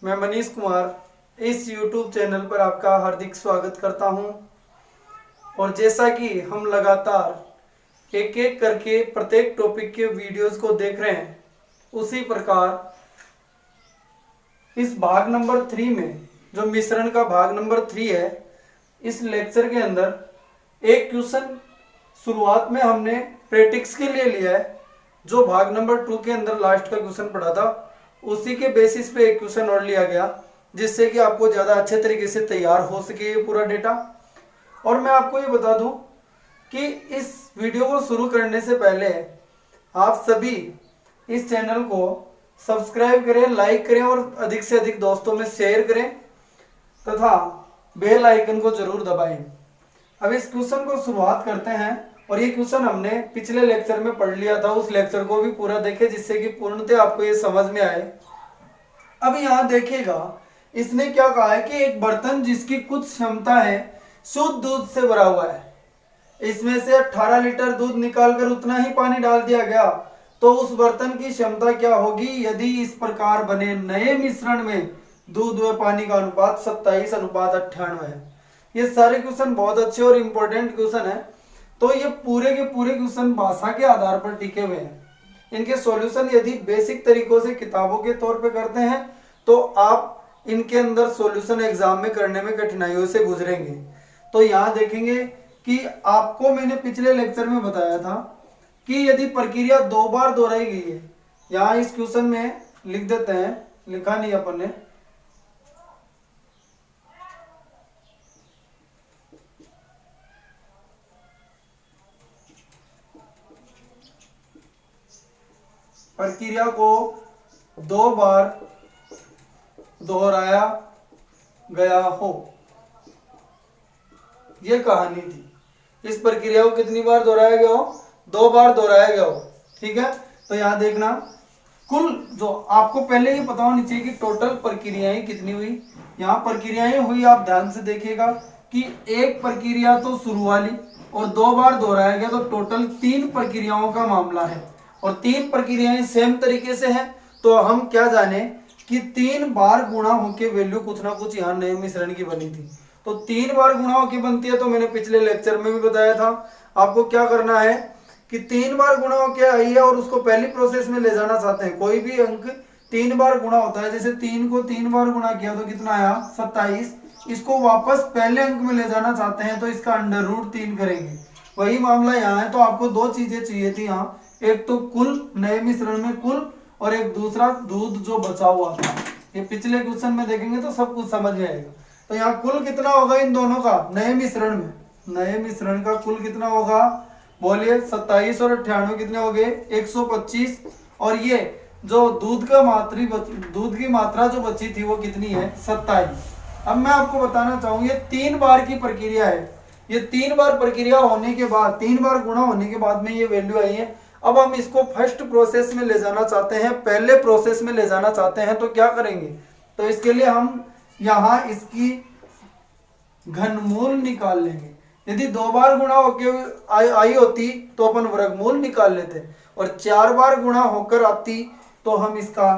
मैं मनीष कुमार इस YouTube channel पर आपका हार्दिक स्वागत करता हूं। और जैसा कि हम लगातार एक एक करके प्रत्येक टॉपिक के वीडियोस को देख रहे हैं, उसी प्रकार इस भाग नंबर 3 में जो मिश्रण का भाग नंबर 3 है, इस लेक्चर के अंदर एक क्वेश्चन शुरुआत में हमने प्रैक्टिस के लिए लिया है। जो भाग नंबर 2 के अंदर लास्ट का क्वेश्चन पढ़ा था, उसी के बेसिस पे एक क्वेश्चन और लिया गया, जिससे कि आपको ज़्यादा अच्छे तरीके से तैयार हो सके ये पूरा डेटा। और मैं आपको ये बता दूं कि इस वीडियो को शुरू करने से पहले आप सभी इस चैनल को सब्सक्राइब करें, लाइक करें और अधिक से अधिक दोस्तों में शेयर करें तथा बेल आइकन को जरूर दबाएं। अब इस क्वेश्चन को शुरुआत करते हैं। और ये क्वेश्चन हमने पिछले लेक्चर में पढ़ लिया था, उस लेक्चर को भी पूरा देखें जिससे कि पूर्णतः आपको ये समझ में आए। अब यहाँ देखिएगा, इसने क्या कहा है कि एक बर्तन जिसकी कुछ क्षमता है शुद्ध दूध से भरा हुआ है, इसमें से 18 लीटर दूध निकालकर उतना ही पानी डाल दिया गया, तो उस बर्तन की क्षमता क्या होगी यदि इस प्रकार बने नए मिश्रण में दूध व पानी का अनुपात 27:98 है। ये सारे क्वेश्चन बहुत अच्छे और इम्पोर्टेंट क्वेश्चन है। तो ये पूरे के पूरे क्वेश्चन भाषा के आधार पर टिके हुए हैं। इनके सॉल्यूशन यदि बेसिक तरीकों से किताबों के तौर पे करते हैं तो आप इनके अंदर सॉल्यूशन एग्जाम में करने में कठिनाइयों से गुजरेंगे। तो यहाँ देखेंगे कि आपको मैंने पिछले लेक्चर में बताया था कि यदि प्रक्रिया 2 बार दोहराई गई है, यहाँ इस क्वेश्चन में लिख देते हैं, लिखा नहीं अपन ने, प्रक्रिया को 2 बार दोहराया गया हो, यह कहानी थी। इस प्रक्रिया को कितनी बार दोहराया गया हो? 2 बार दोहराया गया हो। ठीक है, तो यहां देखना, कुल जो आपको पहले ये पता होनी चाहिए कि टोटल प्रक्रियाएं कितनी हुई। यहाँ प्रक्रियाएं हुई, आप ध्यान से देखिएगा कि एक प्रक्रिया तो शुरू वाली और 2 बार दोहराया गया, तो टोटल 3 प्रक्रियाओं का मामला है। और 3 प्रक्रियाएं सेम तरीके से हैं, तो हम क्या जाने कि 3 बार गुणा होके वैल्यू कुछ ना कुछ यहाँ नए मिश्रण की बनी थी। तो 3 बार गुणा होके बनती है, तो मैंने पिछले लेक्चर में भी बताया था आपको क्या करना है कि 3 बार गुणा होके आई है और उसको पहली प्रोसेस में ले जाना चाहते हैं। कोई भी अंक 3 बार गुणा होता है, जैसे 3 को 3 बार गुणा किया तो कितना आया? 27। इसको वापस पहले अंक में ले जाना चाहते हैं तो इसका √3 करेंगे। वही मामला यहाँ है। तो आपको 2 चीजें चाहिए थी यहाँ, एक तो कुल नए मिश्रण में कुल, और एक दूसरा दूध जो बचा हुआ था। ये पिछले क्वेश्चन में देखेंगे तो सब कुछ समझ में आएगा। तो यहाँ कुल कितना होगा इन दोनों का नए मिश्रण में? नए मिश्रण का कुल कितना होगा? बोलिए। 27 और 98 कितने हो गए? 125। और ये जो दूध की मात्रा जो बची थी वो कितनी है? 27। अब मैं आपको बताना चाहूँ, ये 3 बार की प्रक्रिया है। ये 3 बार प्रक्रिया होने के बाद, 3 बार गुणा होने के बाद में ये वैल्यू आई है। अब हम इसको फर्स्ट प्रोसेस में ले जाना चाहते हैं, पहले प्रोसेस में ले जाना चाहते हैं, तो क्या करेंगे? तो इसके लिए हम यहाँ इसकी घनमूल निकाल लेंगे। यदि 2 बार गुणा होके आई होती तो अपन वर्गमूल निकाल लेते, और 4 बार गुणा होकर आती तो हम इसका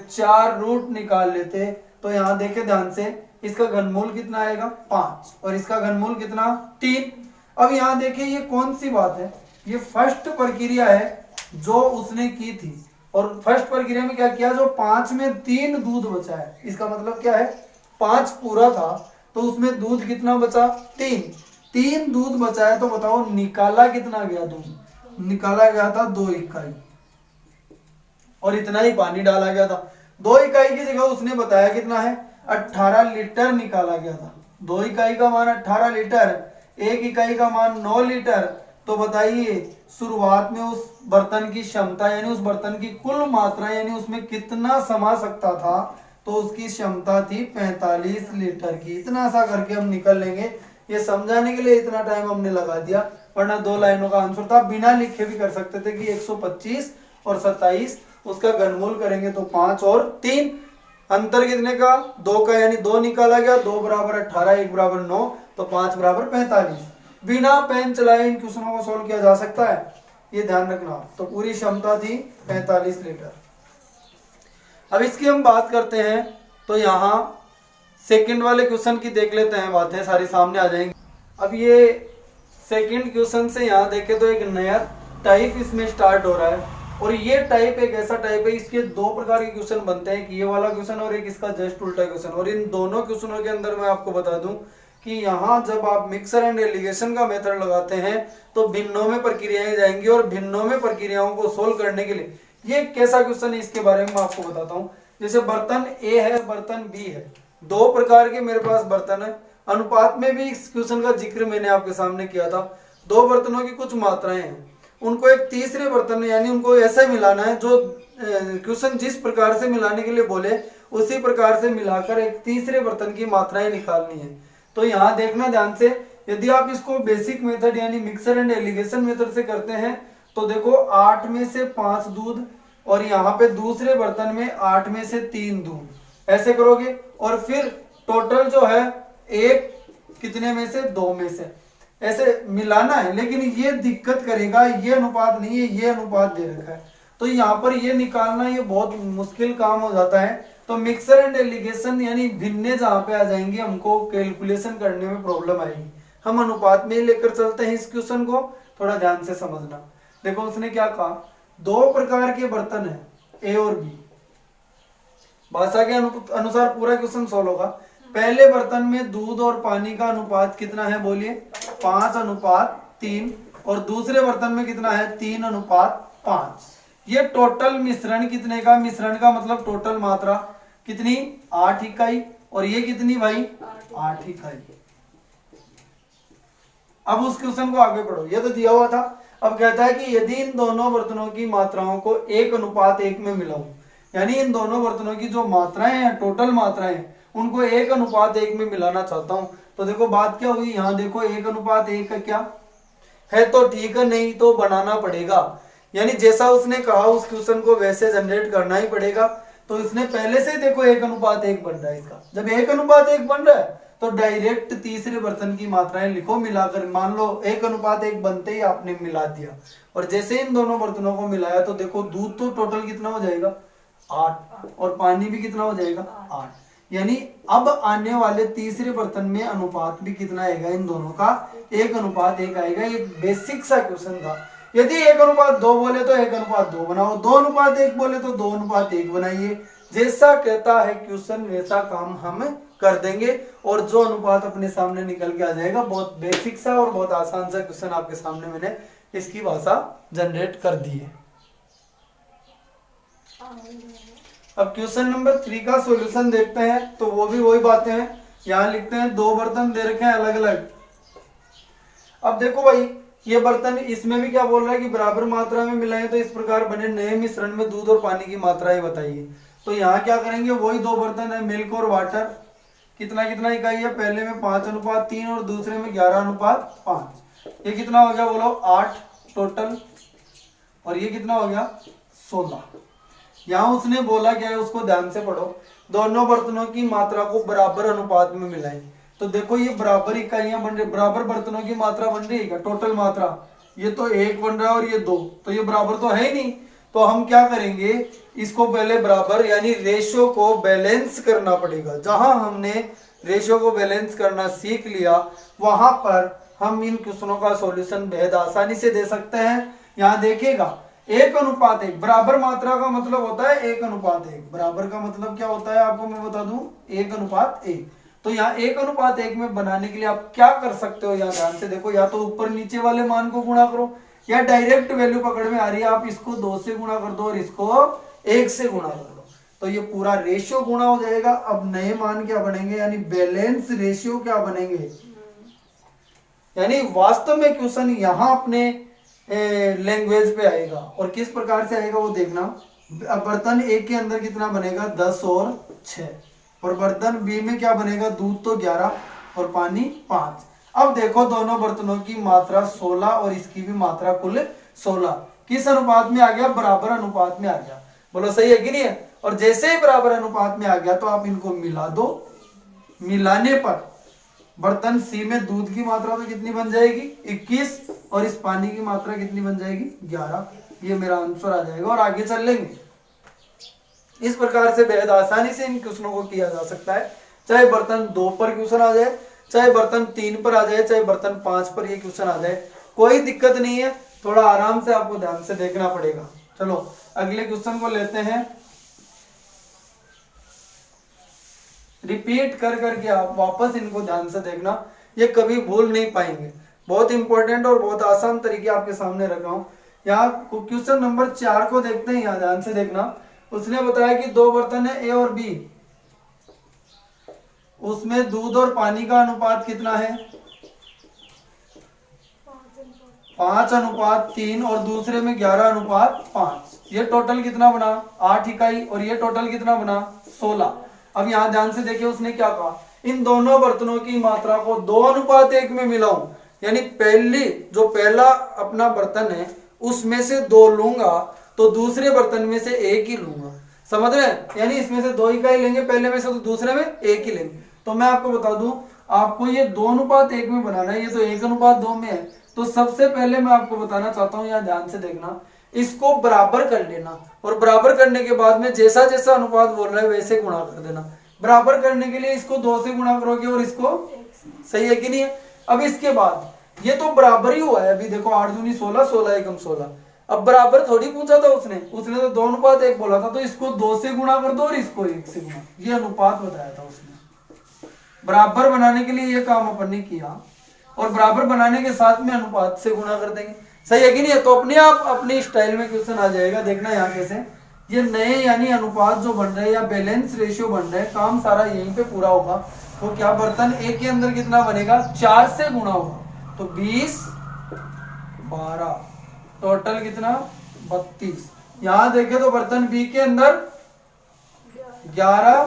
4 रूट निकाल लेते। तो यहाँ देखे ध्यान से, इसका घनमूल कितना आएगा? 5, और इसका घनमूल कितना? 3। अब यहाँ देखिए, ये कौन सी बात है? ये फर्स्ट प्रक्रिया है जो उसने की थी, और फर्स्ट प्रक्रिया में क्या किया? जो 5 में 3 दूध बचा है, इसका मतलब क्या है? 5 पूरा था तो उसमें दूध कितना बचा? 3 दूध बचा है। तो बताओ निकाला कितना गया दूध? निकाला गया था 2 इकाई, और इतना ही पानी डाला गया था। 2 इकाई की जगह उसने बताया कितना है? 18 लीटर निकाला गया था। 2 इकाई का मान 18 लीटर, 1 इकाई का मान 9 लीटर। तो बताइए शुरुआत में उस बर्तन की क्षमता यानी उस बर्तन की कुल मात्रा यानी उसमें कितना समा सकता था? तो उसकी क्षमता थी 45 लीटर की। इतना सा करके हम निकल लेंगे। ये समझाने के लिए इतना टाइम हमने लगा दिया, वरना 2 लाइनों का आंसर था। बिना लिखे भी कर सकते थे कि 125 और 27, उसका घनमूल करेंगे तो 5 और 3। अंतर कितने का? 2 का, यानी 2 निकाला गया। 2 बराबर 18, 1 बराबर 9, तो 5 बराबर 45। बिना पेन चलाए इन क्वेश्चनों को सोल्व किया जा सकता है, ये ध्यान रखना। तो पूरी क्षमता थी 45 लीटर। अब इसकी हम बात करते हैं तो यहाँ सेकंड वाले क्वेश्चन की देख लेते हैं, बातें सारी सामने आ जाएंगी। अब ये सेकंड क्वेश्चन से यहाँ देखें तो एक नया टाइप इसमें स्टार्ट हो रहा है, और ये टाइप एक ऐसा टाइप है, इसके दो प्रकार के क्वेश्चन बनते हैं, कि ये वाला क्वेश्चन और एक इसका जस्ट उल्टा क्वेश्चन। और इन दोनों क्वेश्चनों के अंदर मैं आपको बता दूं कि यहाँ जब आप मिक्सर एंड एलिगेशन का मेथड लगाते हैं तो भिन्नों में प्रक्रियाएं जाएंगी, और भिन्नों में प्रक्रियाओं को सोल्व करने के लिए ये कैसा क्वेश्चन है इसके बारे में मैं आपको बताता हूँ। जैसे बर्तन ए है, बर्तन बी है, दो प्रकार के मेरे पास बर्तन है। अनुपात में भी इस क्वेश्चन का जिक्र मैंने आपके सामने किया था। दो बर्तनों की कुछ मात्राएं हैं, उनको एक तीसरे बर्तन में यानी उनको ऐसे मिलाना है, जो क्वेश्चन जिस प्रकार से मिलाने के लिए बोले उसी प्रकार से मिलाकर एक तीसरे बर्तन की मात्राएं निकालनी है। तो यहाँ देखना ध्यान से, यदि आप इसको बेसिक मेथड यानी मिक्सर एंड एलिगेशन मेथड से करते हैं तो देखो 8 में से 5 दूध, और यहाँ पे दूसरे बर्तन में 8 में से 3 दूध, ऐसे करोगे। और फिर टोटल जो है एक कितने में से 2 में से ऐसे मिलाना है। लेकिन ये दिक्कत करेगा, ये अनुपात नहीं है, ये अनुपात दे रखा है, तो यहाँ पर ये निकालना ये बहुत मुश्किल काम हो जाता है। तो मिक्सर एंड एलिगेशन यानी भिन्ने जहाँ पे आ जाएंगे हमको कैलकुलेशन करने में प्रॉब्लम आएगी। हम अनुपात में ही लेकर चलते हैं इस क्वेश्चन को, थोड़ा ध्यान से समझना। देखो उसने क्या कहा, दो प्रकार के बर्तन है ए और बी। भाषा के अनुसार पूरा क्वेश्चन सोल्व होगा। पहले बर्तन में दूध और पानी का अनुपात कितना है, बोलिए 5:3, और दूसरे बर्तन में कितना है 3:5। ये टोटल मिश्रण कितने का, मिश्रण का मतलब टोटल मात्रा कितनी 8 इकाई, और ये कितनी भाई 8 इकाई। अब उस क्वेश्चन को आगे पढ़ो, ये तो दिया हुआ था। अब कहता है कि यदि इन दोनों बर्तनों की मात्राओं को 1:1 में मिलाऊं, यानी इन दोनों बर्तनों की जो मात्राएं हैं, टोटल मात्राएं, उनको 1:1 में मिलाना चाहता हूं। तो देखो बात क्या हुई, यहाँ देखो 1:1 का क्या है, तो ठीक है, नहीं तो बनाना पड़ेगा। यानी जैसा उसने कहा उस क्वेश्चन को वैसे जनरेट करना ही पड़ेगा। तो इसने पहले से देखो 1:1 बन रहा है इसका। जब 1:1 बन रहा है तो डायरेक्ट तीसरे बर्तन की मात्राएं लिखो मिलाकर। मान लो 1:1 बनते ही आपने मिला दिया, और जैसे इन दोनों बर्तनों को मिलाया तो देखो दूध तो टोटल कितना हो जाएगा 8, और पानी भी कितना हो जाएगा 8। यानी अब आने वाले तीसरे बर्तन में अनुपात भी कितना आएगा, इन दोनों का 1:1 आएगा। ये बेसिक सा क्वेश्चन था। यदि 1:2 बोले तो 1:2 बनाओ, 2:1 बोले तो 2:1 बनाइए। जैसा कहता है क्वेश्चन वैसा काम हम कर देंगे, और जो अनुपात अपने सामने निकल के आ जाएगा। बहुत बेसिक सा और बहुत आसान सा क्वेश्चन आपके सामने मैंने इसकी भाषा जनरेट कर दी है। अब क्वेश्चन नंबर 3 का सॉल्यूशन देखते हैं, तो वो भी वही बातें हैं। यहाँ लिखते हैं दो बर्तन दे रखे हैं अलग अलग। अब देखो भाई ये बर्तन, इसमें भी क्या बोल रहा है कि बराबर मात्रा में मिलाएं तो इस प्रकार बने नए मिश्रण में दूध और पानी की मात्राएं बताइए। तो यहाँ क्या करेंगे, वही दो बर्तन है मिल्क और वाटर, कितना कितना इकाई है, पहले में 5:3 और दूसरे में 11:5। ये कितना हो गया बोलो 8 टोटल, और ये कितना हो गया 16। यहाँ उसने बोला क्या है, उसको ध्यान से पढ़ो। दोनों बर्तनों की मात्रा को बराबर अनुपात में मिलाएं। तो देखो ये बराबर इकाइयां बन रही, बराबर बर्तनों की मात्रा बन रही है, टोटल मात्रा। ये तो 1 बन रहा है और ये 2, तो ये बराबर तो है ही नहीं। तो हम क्या करेंगे, इसको पहले बराबर यानी रेशियो को बैलेंस करना पड़ेगा। जहां हमने रेशियो को बैलेंस करना सीख लिया वहां पर हम इन क्वेश्चनों का सॉल्यूशन बेहद आसानी से दे सकते हैं। यहाँ देखिएगा 1:1 बराबर मात्रा का मतलब होता है 1:1। बराबर का मतलब क्या होता है आपको मैं बता दूं 1:1। तो यहाँ 1:1 में बनाने के लिए आप क्या कर सकते हो, यहाँ ध्यान से देखो। या तो ऊपर नीचे वाले मान को गुणा करो, या डायरेक्ट वैल्यू पकड़ में आ रही है आप इसको 2 से गुणा कर दो और इसको 1 से गुणा कर दो, तो ये पूरा रेशियो गुणा हो जाएगा। अब नए मान क्या बनेंगे, यानी बैलेंस रेशियो क्या बनेंगे। यानी वास्तव में क्वेश्चन यहाँ अपने लैंग्वेज पे आएगा, और किस प्रकार से आएगा वो देखना। बर्तन ए के अंदर कितना बनेगा 10 और 6, और बर्तन बी में क्या बनेगा, दूध तो 11 और पानी 5। अब देखो दोनों बर्तनों की मात्रा 16 और इसकी भी मात्रा कुल 16 किस अनुपात में आ गया, बराबर अनुपात में आ गया। बोलो सही है कि नहीं है। और जैसे ही बराबर अनुपात में आ गया तो आप इनको मिला दो। मिलाने पर बर्तन सी में दूध की मात्रा तो कितनी बन जाएगी 21, और इस पानी की मात्रा कितनी बन जाएगी 11। ये मेरा आंसर आ जाएगा, और आगे चल लेंगे। इस प्रकार से बेहद आसानी से इन क्वेश्चनों को किया जा सकता है। चाहे बर्तन 2 पर क्वेश्चन आ जाए, चाहे बर्तन 3 पर आ जाए, चाहे बर्तन 5 पर ये क्वेश्चन आ जाए, कोई दिक्कत नहीं है। थोड़ा आराम से आपको ध्यान से देखना पड़ेगा। चलो अगले क्वेश्चन को लेते हैं। रिपीट कर करके आप वापस इनको ध्यान से देखना, ये कभी भूल नहीं पाएंगे। बहुत इंपॉर्टेंट और बहुत आसान तरीके आपके सामने रख रहा हूं। यहाँ क्वेश्चन नंबर 4 को देखते हैं, यहाँ ध्यान से देखना। उसने बताया कि 2 बर्तन है ए और बी, उसमें दूध और पानी का अनुपात कितना है? 5:3 और दूसरे में 11:5। ये टोटल कितना बना? 8 इकाई। और ये टोटल कितना बना? 16। अब यहाँ ध्यान से देखिए उसने क्या कहा, इन दोनों बर्तनों की मात्रा को 2:1 में मिलाऊं, यानी पहला अपना बर्तन है उसमें से 2 लूंगा तो दूसरे बर्तन में से 1 ही लूंगा। समझ रहे हैं? यानी इसमें से 2 इकाई लेंगे पहले में से, तो दूसरे में 1 ही लेंगे। तो मैं आपको बता दूं, आपको ये 2:1 में बनाना है, ये तो 1:2 में है। तो सबसे पहले मैं आपको बताना चाहता हूं, यहाँ ध्यान से देखना, इसको बराबर कर लेना और बराबर करने के बाद में जैसा जैसा अनुपात बोल रहा है वैसे गुणा कर देना। बराबर करने के लिए इसको 2 से गुणा करोगे और इसको, सही है कि नहीं है? अब इसके बाद ये तो बराबर ही हुआ है, अभी देखो 8 दूनी 16, 16 एकम 16। अब बराबर थोड़ी पूछा था उसने तो 2:1 बोला था, तो इसको 2 से गुणा कर दो और इसको 1 से गुणा, ये अनुपात बताया था उसने। बराबर बनाने के लिए ये काम अपन ने किया और बराबर बनाने के साथ में अनुपात से गुणा कर देंगे। सही है कि नहीं है? तो अपने आप अपनी स्टाइल में क्वेश्चन आ जाएगा। देखना यहाँ कैसे, ये नए यानी अनुपात जो बन रहे हैं या बैलेंस रेशियो बन रहे हैं, काम सारा यहीं पे पूरा होगा। तो क्या बर्तन ए के अंदर कितना बनेगा? 4 से गुणा होगा, तो 20, 12, टोटल कितना? 32। यहां देखे तो बर्तन बी के अंदर 11,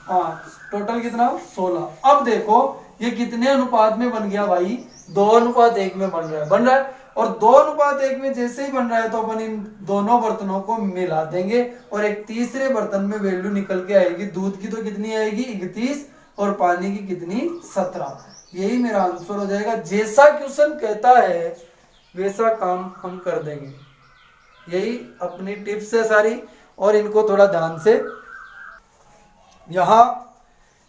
5, टोटल कितना? 16। अब देखो ये कितने अनुपात में बन गया भाई? 2:1 में बन रहा है। और 2:1 में जैसे ही बन रहा है तो अपन इन दोनों बर्तनों को मिला देंगे और एक तीसरे बर्तन में वैल्यू निकल के आएगी। दूध की तो कितनी आएगी? 31, और पानी की कितनी? 17। यही मेरा आंसर हो जाएगा। जैसा क्वेश्चन कहता है वैसा काम हम कर देंगे। यही अपनी टिप्स है सारी, और इनको थोड़ा ध्यान से यहाँ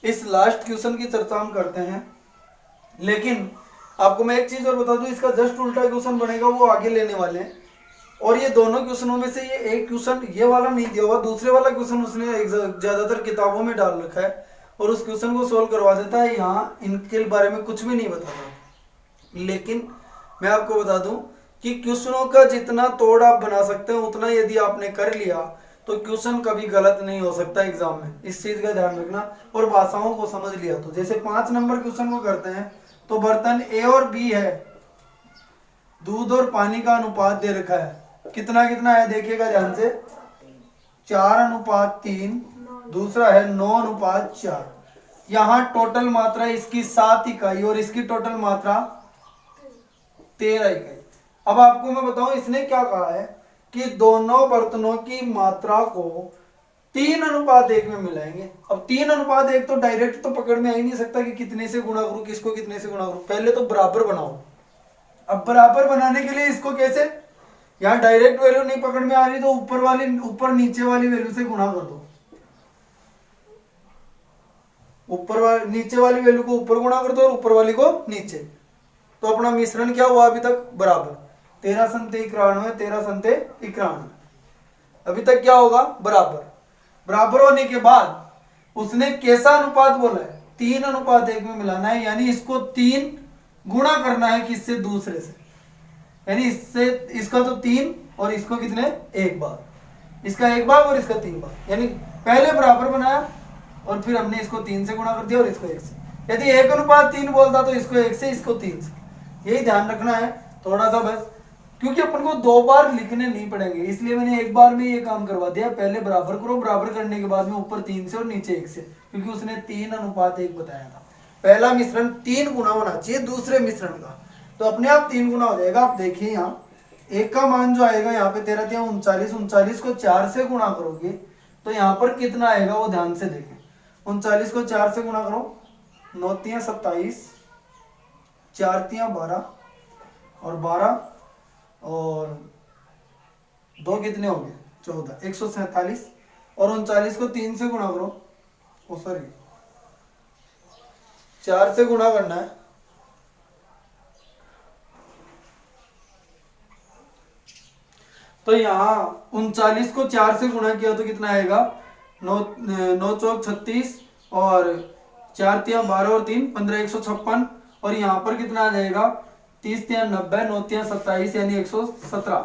इस लास्ट क्वेश्चन की चर्चा हम करते हैं। लेकिन आपको मैं एक चीज और बता दूं, इसका जस्ट उल्टा क्वेश्चन बनेगा, वो आगे लेने वाले हैं। और ये दोनों क्वेश्चनों में से ये एक क्वेश्चन ये वाला नहीं दिया हुआ, दूसरे वाला क्वेश्चन उसने ज्यादातर किताबों में डाल रखा है और उस क्वेश्चन को सोल्व करवा देता है। यहाँ इनके बारे में कुछ भी नहीं बताता। लेकिन मैं आपको बता दूं कि क्वेश्चनों का जितना तोड़ आप बना सकते हैं उतना यदि आपने कर लिया तो क्वेश्चन कभी गलत नहीं हो सकता एग्जाम में। इस चीज का ध्यान रखना। और भाषाओं को समझ लिया तो जैसे 5 नंबर क्वेश्चन को करते हैं, तो बर्तन ए और बी है, दूध और पानी का अनुपात दे रखा है, कितना कितना है देखिएगा ध्यान से, 4:3, दूसरा है 9:4। यहाँ टोटल मात्रा इसकी 7 इकाई और इसकी टोटल मात्रा 13 इकाई। अब आपको मैं बताऊं इसने क्या कहा है कि दोनों बर्तनों की मात्रा को 3:1 में मिलाएंगे। अब 3:1 तो डायरेक्ट तो पकड़ में आ ही नहीं सकता कि कितने से गुणा करूं, किसको कितने से गुणा करूं। पहले तो बराबर बनाओ। अब बराबर बनाने के लिए इसको कैसे, यहाँ डायरेक्ट वैल्यू नहीं पकड़ में आ रही तो ऊपर नीचे वाली वैल्यू से गुणा कर दो। नीचे वाली वैल्यू को ऊपर गुणा कर दो और ऊपर वाली को नीचे। तो अपना मिश्रण क्या हुआ अभी तक? बराबर। 13 संते 91, 13 संते 91। अभी तक क्या होगा? बराबर। बराबर होने के बाद उसने कैसा अनुपात बोला है? 3:1 में मिलाना है, यानी इसको 3 गुणा करना है किससे? दूसरे से। यानी इससे इसका तो 3 और इसको कितने? 1 बार, इसका 1 बार और इसका 3 बार। यानी पहले बराबर बनाया और फिर हमने इसको 3 से गुणा कर दिया और इसको 1 से। यदि 1:3 बोलता तो इसको 1 से, इसको 3 से। यही ध्यान रखना है थोड़ा सा बस, क्योंकि अपन को 2 बार लिखने नहीं पड़ेंगे, इसलिए मैंने 1 बार में ये काम करवा दिया। पहले बराबर करो, बराबर करने के बाद में ऊपर 3 से और नीचे 1 से, क्योंकि उसने 3:1 बताया था। पहला मिश्रण 3 गुना होना चाहिए दूसरे मिश्रण का, तो अपने आप 3 गुना हो जाएगा। आप देखिए यहाँ 1 का मान जो आएगा यहाँ पे 13 × 39, 39 को 4 से गुणा करोगे तो यहाँ पर कितना आएगा वो ध्यान से देखें। 39 को 4 से गुणा करो, 9 × 27, 4 × 12 और 12 और 2 कितने हो गए? 14, 147। और 39 को 3 से गुणा करो, ओ सॉरी 4 से गुणा करना है। तो यहाँ 39 को 4 से गुणा किया तो कितना आएगा, 9 चौक 36 और 4 तिया 12 और 3 15 156। और यहाँ पर कितना आ जाएगा, 30 तिया 90 9 तिया 27 यानी 117।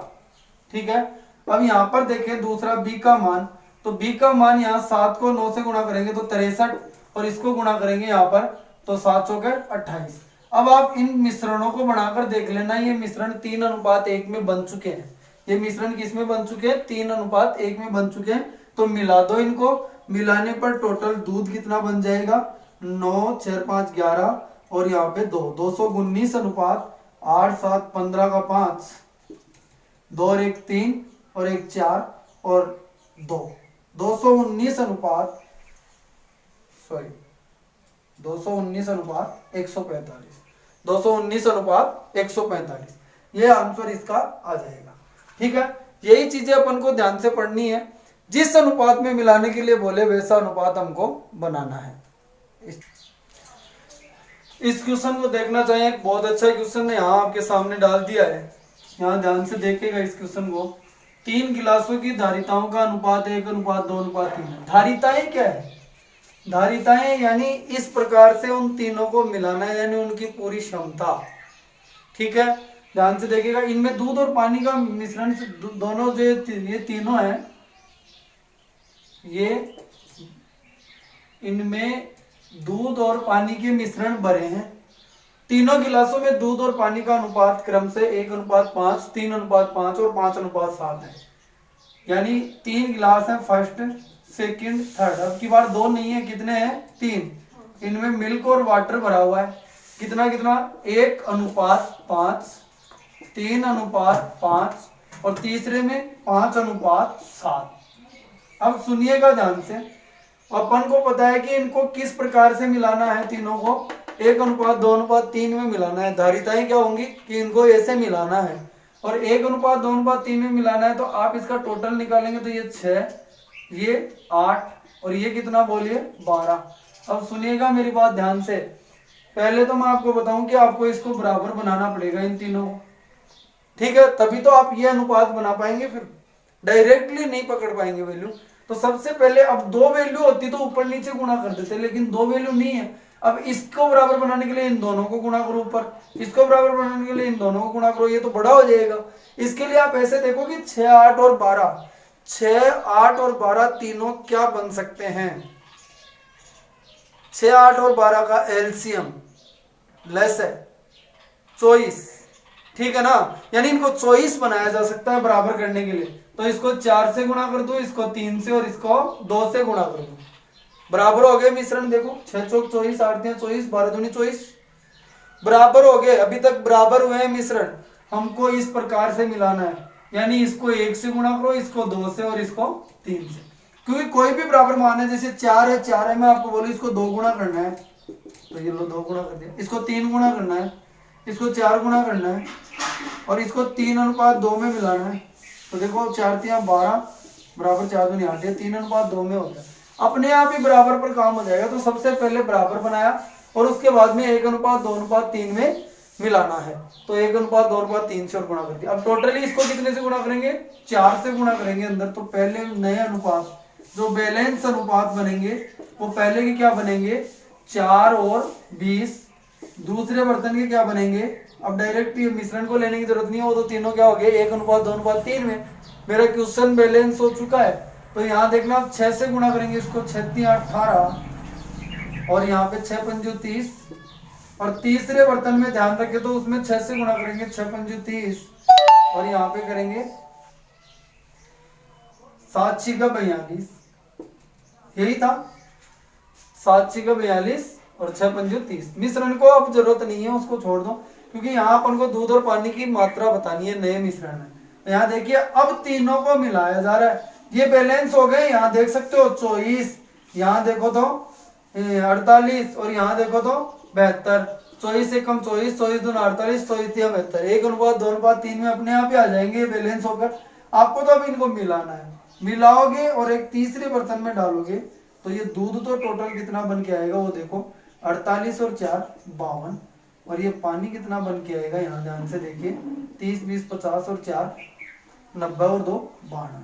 ठीक है। अब यहाँ पर देखें दूसरा बी का मान, तो बी का मान यहाँ 7 को 9 से गुणा करेंगे तो 63 और इसको गुणा करेंगे यहाँ पर तो 7 चौके 28। अब आप इन मिश्रणों को बनाकर देख लेना, ये मिश्रण 3:1 में बन चुके हैं। ये मिश्रण किस में बन चुके हैं, 3:1 में बन चुके हैं। तो मिला दो इनको, मिलाने पर टोटल दूध कितना बन जाएगा, 9 4 5 11 और यहाँ पे 219 अनुपात 8 7 15 का 5, 2 और 1 3 और 1 4 और 2, 219 अनुपात 145, 219 अनुपात 145, ये आंसर इसका आ जाएगा। ठीक है। यही चीजें अपन को ध्यान से पढ़नी है, जिस अनुपात में मिलाने के लिए बोले वैसा अनुपात हमको बनाना है। इस क्वेश्चन को देखना चाहिए, बहुत अच्छा क्वेश्चन है, यहाँ आपके सामने डाल दिया है। यहाँ ध्यान से देखिएगा इस क्वेश्चन को। 3 गिलासों की धारिताओं का अनुपात 1:2:3। धारिताएं क्या है, धारिताएं यानी इस प्रकार से उन तीनों को मिलाना है, यानी उनकी पूरी क्षमता। ठीक है। ध्यान से देखिएगा, इनमें दूध और पानी का मिश्रण से दोनों जो ये तीनों हैं, ये इनमें दूध और पानी के मिश्रण भरे हैं। तीनों गिलासों में दूध और पानी का अनुपात क्रम से 1:5, 3:5 और 5:7 है। यानी 3 गिलास हैं, फर्स्ट सेकंड थर्ड। अब की बार 2 नहीं है, कितने हैं, 3। इनमें मिल्क और वाटर भरा हुआ है, कितना कितना, 1:5, 3:5 और तीसरे में 5:7। अब सुनिएगा ध्यान से, अपन को पता है कि इनको किस प्रकार से मिलाना है, तीनों को 1:2:3 में मिलाना है। धारिताएं क्या होंगी कि इनको ऐसे मिलाना है और 1:2:3 में मिलाना है। तो आप इसका टोटल निकालेंगे तो ये 6, ये 8 और ये कितना बोलिए 12। अब सुनिएगा मेरी बात ध्यान से, पहले तो मैं आपको बताऊं कि आपको इसको बराबर बनाना पड़ेगा इन तीनों को। ठीक है, तभी तो आप ये अनुपात बना पाएंगे, फिर डायरेक्टली नहीं पकड़ पाएंगे वैल्यू। तो सबसे पहले, अब 2 वैल्यू होती तो ऊपर नीचे गुणा कर देते, लेकिन 2 वैल्यू नहीं है। अब इसको बराबर बनाने के लिए इन दोनों को गुणा करो ऊपर, इसको बराबर बनाने के लिए इन दोनों को गुणा करो, ये तो बड़ा हो जाएगा। इसके लिए आप ऐसे देखो कि 6 8 और 12, 6 8 और 12 तीनों क्या बन सकते हैं, 6 8 और 12 का एलसीएम लेस है 24। ठीक है ना, यानी इनको 24 बनाया जा सकता है बराबर करने के लिए। तो इसको 4 से गुणा कर दो, इसको 3 से और इसको 2 से गुणा कर दो, बराबर हो गए मिश्रण। देखो 6 चौक 24, 8 तिया 24, 12 दूनी 24, बराबर हो गए। अभी तक बराबर हुए हैं मिश्रण। हमको इस प्रकार से मिलाना है, यानी इसको 1 से गुणा करो, इसको 2 से और इसको 3 से, क्योंकि कोई भी बराबर मान है, जैसे 4 है, मैं आपको बोलूं इसको 2 गुणा करना है तो ये लो 2 गुणा कर दिया, इसको 3 गुणा करना है, इसको 4 गुणा करना है और इसको 3:2 में मिलाना है। तो देखो 4 तिया 12 बराबर 4 दूनी 8, 3:2 में होता है, अपने आप ही बराबर पर काम हो जाएगा। तो सबसे पहले बराबर बनाया और उसके बाद में 1:2:3 में मिलाना है। तो 1:2:3 से और गुणा कर दिया। अब टोटली इसको कितने से गुणा करेंगे, 4 से गुणा करेंगे अंदर। तो पहले नए अनुपात जो बैलेंस अनुपात बनेंगे वो पहले के क्या बनेंगे, 4 और 20, दूसरे बर्तन के क्या बनेंगे। अब डायरेक्ट ये मिश्रण को लेने की जरूरत नहीं है, वो तो तीनों क्या हो गए 1:2:3 में। मेरा क्वेश्चन बैलेंस हो चुका है। तो यहाँ देखना, आप 6 से गुणा करेंगे, इसको 6 तिया 18 और यहाँ पे 6 पंजू 30 और तीसरे बर्तन में ध्यान रखें तो उसमें 6 से गुणा करेंगे, 6 पंजू 30 और यहाँ पे करेंगे 7 6 का 42, यही था 7 6 का 42 और 6 पंजू 30। मिश्रण को अब जरूरत नहीं है, उसको छोड़ दो, क्योंकि यहाँ अपन को दूध और पानी की मात्रा बतानी है, नए मिश्रण है। यहाँ देखिए अब तीनों को मिलाया जा रहा है, ये बैलेंस हो गए। यहाँ देख सकते हो 24, यहाँ देखो तो 48 और यहाँ देखो तो 72, 24 से कम 24, 24 दूना 48, 24 तिया 72, 1:2:3 में अपने आप ही आ जाएंगे बैलेंस होकर। आपको तो अब इनको मिलाना है, मिलाओगे और एक तीसरे बर्तन में डालोगे तो ये दूध तो टोटल कितना बन के आएगा वो देखो, 48 और 4 52। और ये पानी कितना बन के आएगा, यहाँ ध्यान से देखिए, 30 20 50 और 4 90 और 2 92।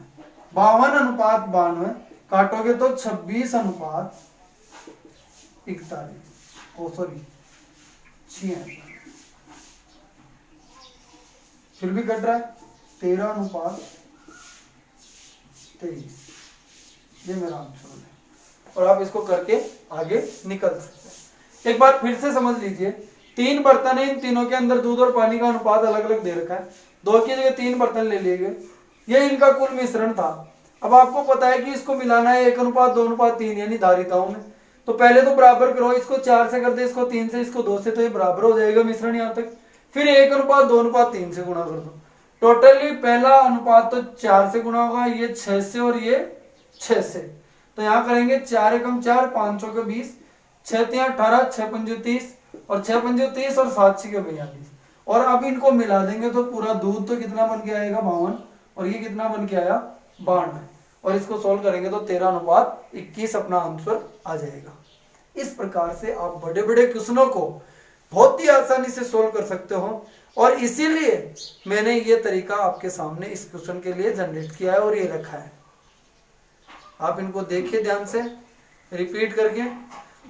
52 अनुपात 92 काटोगे तो 26 अनुपात 41, ओ सॉरी 76, फिर भी कट रहा है, 13 अनुपात 23। ये मेरा आंसर है और आप इसको करके आगे निकल सकते हैं। एक बार फिर से समझ लीजिए, 3 बर्तन है, इन तीनों के अंदर दूध और पानी का अनुपात अलग अलग दे रखा है, 2 की जगह 3 बर्तन ले लिए गए, ये इनका कुल मिश्रण था। अब आपको पता है कि इसको मिलाना है 1 अनुपात 2 अनुपात 3 यानी धारिताओं में, तो पहले तो बराबर करो, इसको 4 से कर दे, इसको 3 से, इसको 2 से, तो ये बराबर हो जाएगा मिश्रण यहाँ तक। फिर 1 अनुपात 2 अनुपात 3 से गुणा कर दो, टोटली पहला अनुपात तो 4 से गुणा होगा, ये 6 से और ये 6 से, तो यहाँ करेंगे 4 एकम 4 5 चौके 20, 6 3 18 6 पंजे 30 और 6 पंजे 30 और 7 6 42। और अब इनको मिला देंगे तो पूरा दूध तो कितना बन के आएगा 52 और ये कितना बन के आया 92, और इसको सोल्व करेंगे तो 13 अनुपात 21 अपना आंसर आ जाएगा। इस प्रकार से आप बड़े बड़े क्वेश्चनों को बहुत ही आसानी से सोल्व कर सकते हो, और इसीलिए मैंने ये तरीका आपके सामने इस क्वेश्चन के लिए जनरेट किया है और ये रखा है। आप इनको देखिए ध्यान से, रिपीट करके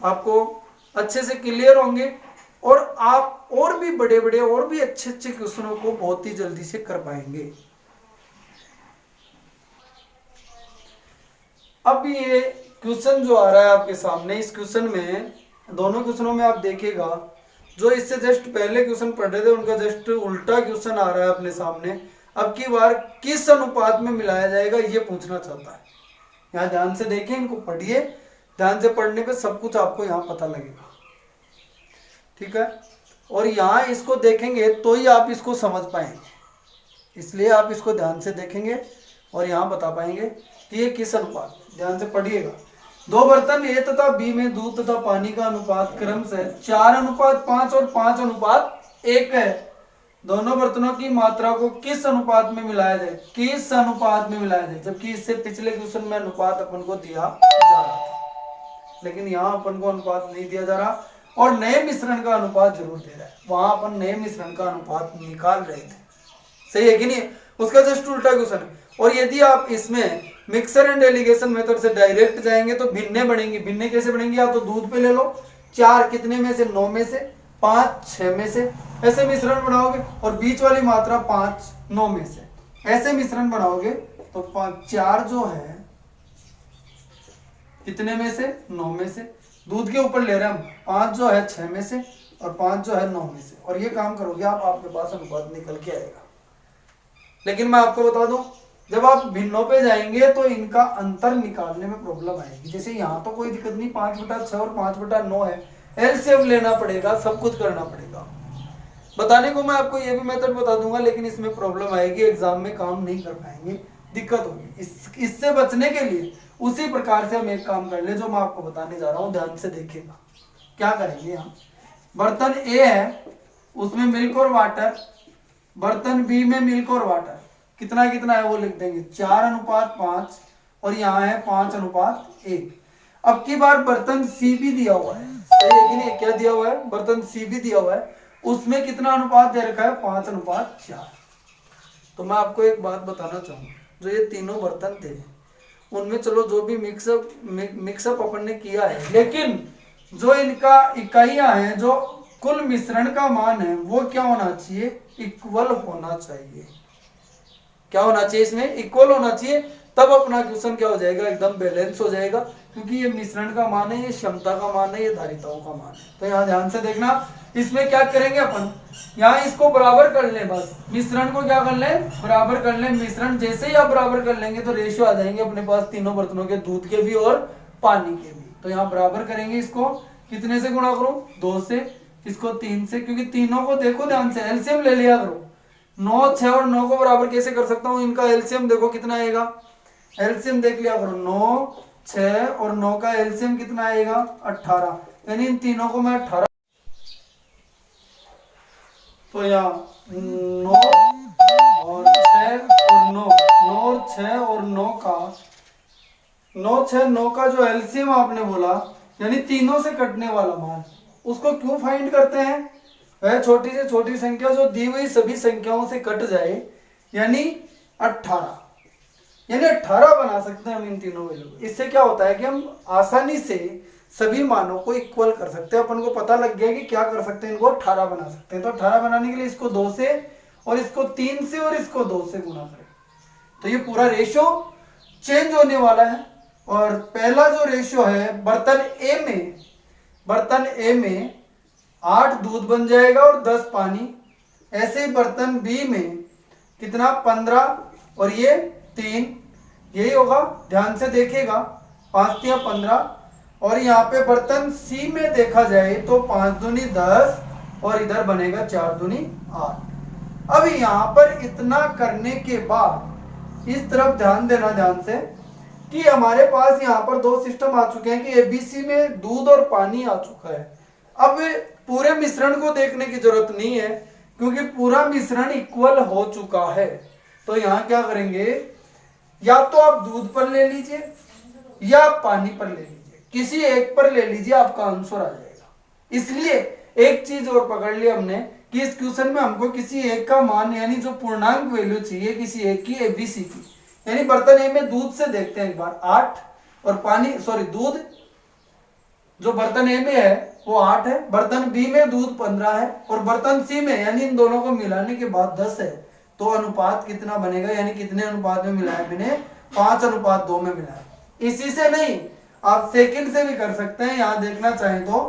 आपको अच्छे से क्लियर होंगे और आप और भी बड़े बड़े और भी अच्छे अच्छे क्वेश्चनों को बहुत ही जल्दी से कर पाएंगे। अब ये क्वेश्चन जो आ रहा है आपके सामने, इस क्वेश्चन में, दोनों क्वेश्चनों में आप देखिएगा, जो इससे जस्ट पहले क्वेश्चन पढ़ रहे थे उनका जस्ट उल्टा क्वेश्चन आ रहा है अपने सामने। अब की बार किस अनुपात में मिलाया जाएगा ये पूछना चाहता है। यहाँ ध्यान से देखें, इनको पढ़िए, ध्यान से पढ़ने पे सब कुछ आपको यहाँ पता लगेगा, ठीक है। और यहाँ इसको देखेंगे तो ही आप इसको समझ पाएंगे, इसलिए आप इसको ध्यान से देखेंगे और यहाँ बता पाएंगे कि ये किस अनुपात। ध्यान से पढ़िएगा, 2 बर्तन ए तथा बी में दूध तथा पानी का अनुपात क्रमशः 4 अनुपात 5 और 5 अनुपात 1 है। दोनों बर्तनों की मात्रा को किस अनुपात में मिलाया जाए, किस अनुपात में मिलाया जाए, जबकि इससे पिछले क्वेश्चन में अनुपात अपन को दिया जा रहा था, लेकिन यहाँ अपन को अनुपात नहीं दिया जा रहा और नए मिश्रण का अनुपात जरूर दे रहा है। वहां अपन नए मिश्रण का अनुपात निकाल रहे थे, सही है कि नहीं, उसका जस्ट उल्टा क्वेश्चन है। और यदि आप इसमें मिक्सर एंड एलिगेशन मेथड से डायरेक्ट जाएंगे तो भिन्ने बनेंगी। भिन्ने कैसे बनेंगी, या तो दूध पे ले लो, 4 कितने में से, 9 में से, 5 6 में से, ऐसे मिश्रण बनाओगे, और बीच वाली मात्रा 5 9 में से, ऐसे मिश्रण बनाओगे तो 4 जो है कितने में से, 9 में से, दूध के ऊपर ले रहे हैं हम, 5 जो है 6 में से और 5 जो है 9 में से, और ये काम करोगे आप, आपके पास अनुपात निकल के आएगा। लेकिन मैं आपको बता दूं, जब आप भिन्नों पे जाएंगे तो इनका अंतर निकालने में प्रॉब्लम आएगी। जैसे यहाँ तो कोई दिक्कत नहीं, 5/6 और 5/9 है, एलसीएम लेना पड़ेगा, सब कुछ करना पड़ेगा। बताने को मैं आपको ये भी मेथड बता दूंगा, लेकिन इसमें प्रॉब्लम आएगी, एग्जाम में काम नहीं कर पाएंगे, दिक्कत होगी। इससे बचने के लिए उसी प्रकार से हम एक काम कर ले जो मैं आपको बताने जा रहा हूँ, ध्यान से देखिएगा। क्या करेंगे, यहाँ बर्तन ए है, उसमें मिल्क और वाटर, बर्तन बी में मिल्क और वाटर, कितना कितना है वो लिख देंगे, 4 अनुपात 5 और यहाँ है 5 अनुपात 1। अब की बार बर्तन सी भी दिया हुआ है, सही है कि नहीं, क्या दिया हुआ है, बर्तन सी भी दिया हुआ है, उसमें कितना अनुपात दे रखा है, 5 अनुपात 4। तो मैं आपको एक बात बताना चाहूंगा, जो ये तीनों बर्तन थे उनमें चलो जो भी मिक्सअप अपन ने किया है, लेकिन जो इनका इकाइयां हैं, जो कुल मिश्रण का मान है, वो क्या होना चाहिए, इक्वल होना चाहिए। क्या होना चाहिए, इसमें इक्वल होना चाहिए, तब अपना क्वेश्चन क्या हो जाएगा, एकदम बैलेंस हो जाएगा, क्योंकि ये मिश्रण का मान है, ये क्षमता का मान है, ये धारिताओं का मान है। तो यहाँ ध्यान से देखना, इसमें क्या करेंगे अपन, यहाँ इसको बराबर कर लें, बस मिश्रण को क्या कर लें, बराबर कर लें। मिश्रण जैसे ही आप बराबर कर लेंगे तो रेशियो आ जाएंगे अपने पास तीनों बर्तनों के, दूध के भी और पानी के भी। तो यहाँ बराबर करेंगे, इसको कितने से गुणा करो, 2 से, इसको 3 से, क्योंकि तीनों को देखो ध्यान से, एलसीएम ले लिया करो। 9 6 और 9 को बराबर कैसे कर सकता हूँ, इनका एलसीएम देखो कितना आएगा, एलसीएम देख लिया करो, 9 6 और 9 का एलसीएम कितना आएगा, 18, यानी इन तीनों को मैं 18, तो यहाँ 9 और 6 और 9, 9 और 6 और 9 का 9 6 9 का जो एलसीएम आपने बोला यानी तीनों से कटने वाला मान, उसको क्यों फाइंड करते हैं? वह छोटी से छोटी संख्या जो दी हुई सभी संख्याओं से कट जाए, यानी 18, यानी 18 बना सकते हैं हम इन तीनों वैल्यू। इससे क्या होता है कि हम आसानी से सभी मानों को इक्वल कर सकते हैं। अपन को पता लग गया कि क्या कर सकते हैं, इनको 18 बना सकते हैं। तो 18 बनाने के लिए इसको 2 से और इसको 3 से और इसको 2 से गुणा करें तो ये पूरा रेशियो चेंज होने वाला है। और पहला जो रेशियो है बर्तन ए में 8 दूध बन जाएगा और 10 पानी। ऐसे ही बर्तन बी में कितना 15 और ये 3, यही होगा, ध्यान से देखिएगा, 5 या 15। और यहाँ पे बर्तन सी में देखा जाए तो 5 दूनी 10 और इधर बनेगा 4 दूनी 8। अब यहाँ पर इतना करने के बाद इस तरफ ध्यान देना ध्यान से कि हमारे पास यहाँ पर दो सिस्टम आ चुके हैं कि एबीसी में दूध और पानी आ चुका है। अब पूरे मिश्रण को देखने की जरूरत नहीं है क्योंकि पूरा मिश्रण इक्वल हो चुका है। तो यहाँ क्या करेंगे, या तो आप दूध पर ले लीजिए या आप पानी पर ले लीजिए, किसी एक पर ले लीजिए, आपका आंसर आ जाएगा। इसलिए एक चीज और पकड़ ली हमने कि इस क्वेश्चन में हमको किसी एक का मान यानी जो पूर्णांक वैल्यू चाहिए किसी एक की एबीसी की। यानी बर्तन ए में दूध से देखते हैं एक बार 8 और पानी दूध जो बर्तन ए में है वो 8 है, बर्तन बी में दूध 15 है और बर्तन सी में यानी इन दोनों को मिलाने के बाद 10 है। तो अनुपात कितना बनेगा, यानी कितने अनुपात में मिलाया मैंने, 5:2 में मिलाया। इसी से नहीं आप सेकंड से भी कर सकते हैं। यहां देखना चाहें तो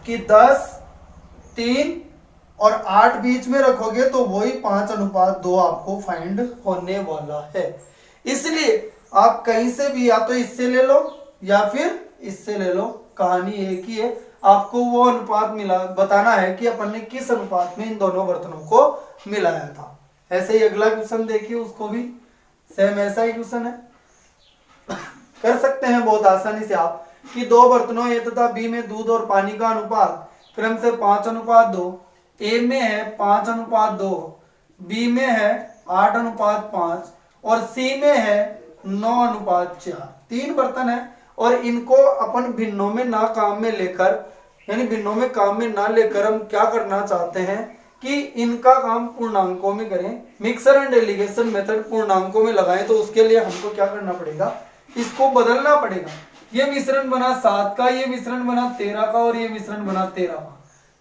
कि 10, 3 और 8 बीच में रखोगे तो वही 5:2 आपको फाइंड होने वाला है। इसलिए आप कहीं से भी या तो इससे ले लो या फिर इससे ले लो, कहानी एक ही है। आपको वो अनुपात मिला बताना है कि अपन ने किस अनुपात में इन दोनों बर्तनों को मिलाया था। ऐसे ही अगला क्वेश्चन देखिए, उसको भी सेम ऐसा ही क्वेश्चन है, कर सकते हैं बहुत आसानी से आप कि दो बर्तनों ए तथा बी में दूध और पानी का अनुपात क्रम से 5:2, ए में है 5:2, बी में है 8:5 और सी में है 9:4। 3 बर्तन है और इनको अपन भिन्नों में ना काम में लेकर यानी भिन्नों में काम में ना लेकर हम क्या करना चाहते हैं कि इनका काम पूर्णांकों में करें। मिक्सर एंड एलिगेशन मेथड पूर्णांकों में लगाएं तो उसके लिए हमको क्या करना पड़ेगा, इसको बदलना पड़ेगा। ये मिश्रण बना 7 का, ये मिश्रण बना 13 का और ये मिश्रण बना 13 का।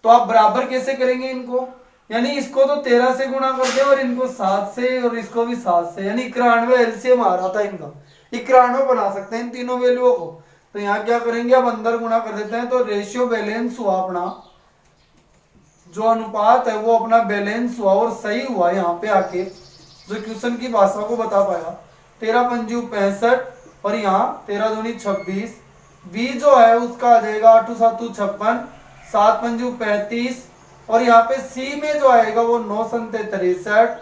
तो आप बराबर कैसे करेंगे इनको, यानी इसको तो 13 से गुणा कर दे और इनको 7 से और इसको भी 7 से, यानी 91 एलसीएम आ रहा था इनका, 91 बना सकते हैं इन तीनों वैल्यूओं को। तो यहाँ क्या करेंगे, अब अंदर गुणा कर देते हैं तो रेशियो बैलेंस हुआ, अपना जो अनुपात है वो अपना बैलेंस हुआ और सही हुआ। यहाँ पे आके जो क्वेश्चन की भाषा को बता पाया, 13×5 65 और यहाँ 13×2 26, बी जो है उसका आ जाएगा 8×7 56, 7×5 35 और यहाँ पे सी में जो आएगा वो 9×7 63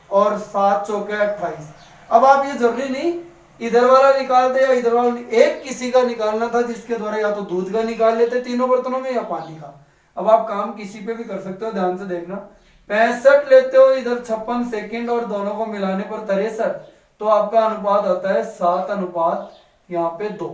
और 7×4 28। अब आप ये जरूरी नहीं इधर वाला निकालते या इधर वाला, एक किसी का निकालना था जिसके द्वारा या तो दूध का निकाल लेते तीनों बर्तनों में या पानी का। अब आप काम किसी पे भी कर सकते हो, ध्यान से देखना। 65 लेते हो, इधर 56 सेकंड और दोनों को मिलाने पर 63, तो आपका अनुपात आता है 7:2 यहाँ पे 2।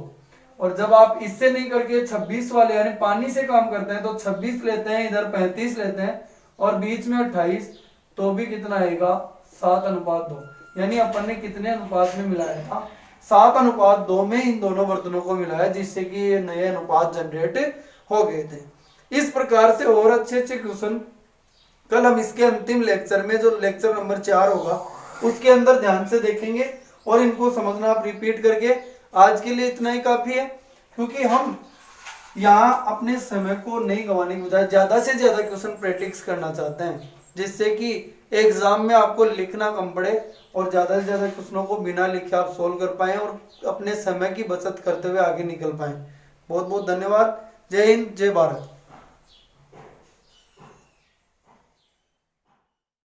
और जब आप इससे नहीं करके 26 वाले यानी पानी से काम करते हैं तो 26 लेते हैं, इधर 35 लेते हैं और बीच में 28, तो भी कितना आएगा 7:2। यानी अपन ने कितने अनुपात में मिलाया था, 7:2 में इन दोनों बर्तनों को मिलाया, जिससे कि ये नए अनुपात जनरेट हो गए थे। इस प्रकार से और अच्छे अच्छे क्वेश्चन कल हम इसके अंतिम लेक्चर में जो लेक्चर नंबर 4 होगा उसके अंदर ध्यान से देखेंगे और इनको समझना आप रिपीट करके। आज के लिए इतना ही काफी है क्योंकि हम यहाँ अपने समय को नहीं गंवाने के बजाय ज्यादा से ज्यादा क्वेश्चन प्रैक्टिस करना चाहते हैं, जिससे कि एग्जाम में आपको लिखना कम पड़े और ज्यादा से ज्यादा क्वेश्चनों को बिना लिखे आप सोल्व कर पाए और अपने समय की बचत करते हुए आगे निकल पाए। बहुत बहुत धन्यवाद। जय हिंद, जय भारत।